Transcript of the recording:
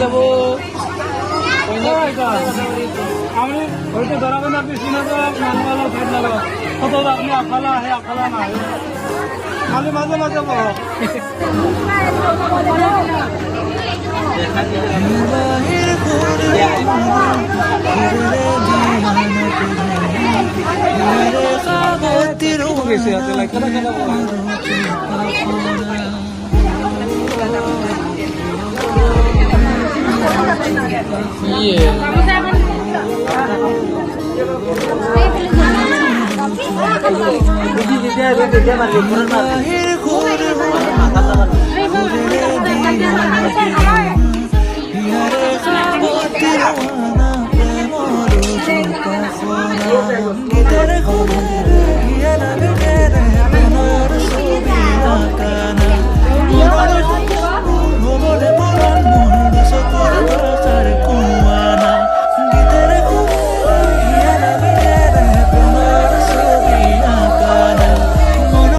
যাবো আমি হয়তো ধরাবেন আপনি শুনে তো মানবালো খাই লাগো কত আপনি আখালা হে আখালা না খালি মাঝে মাঝে বহ গেছে হাতে লাগে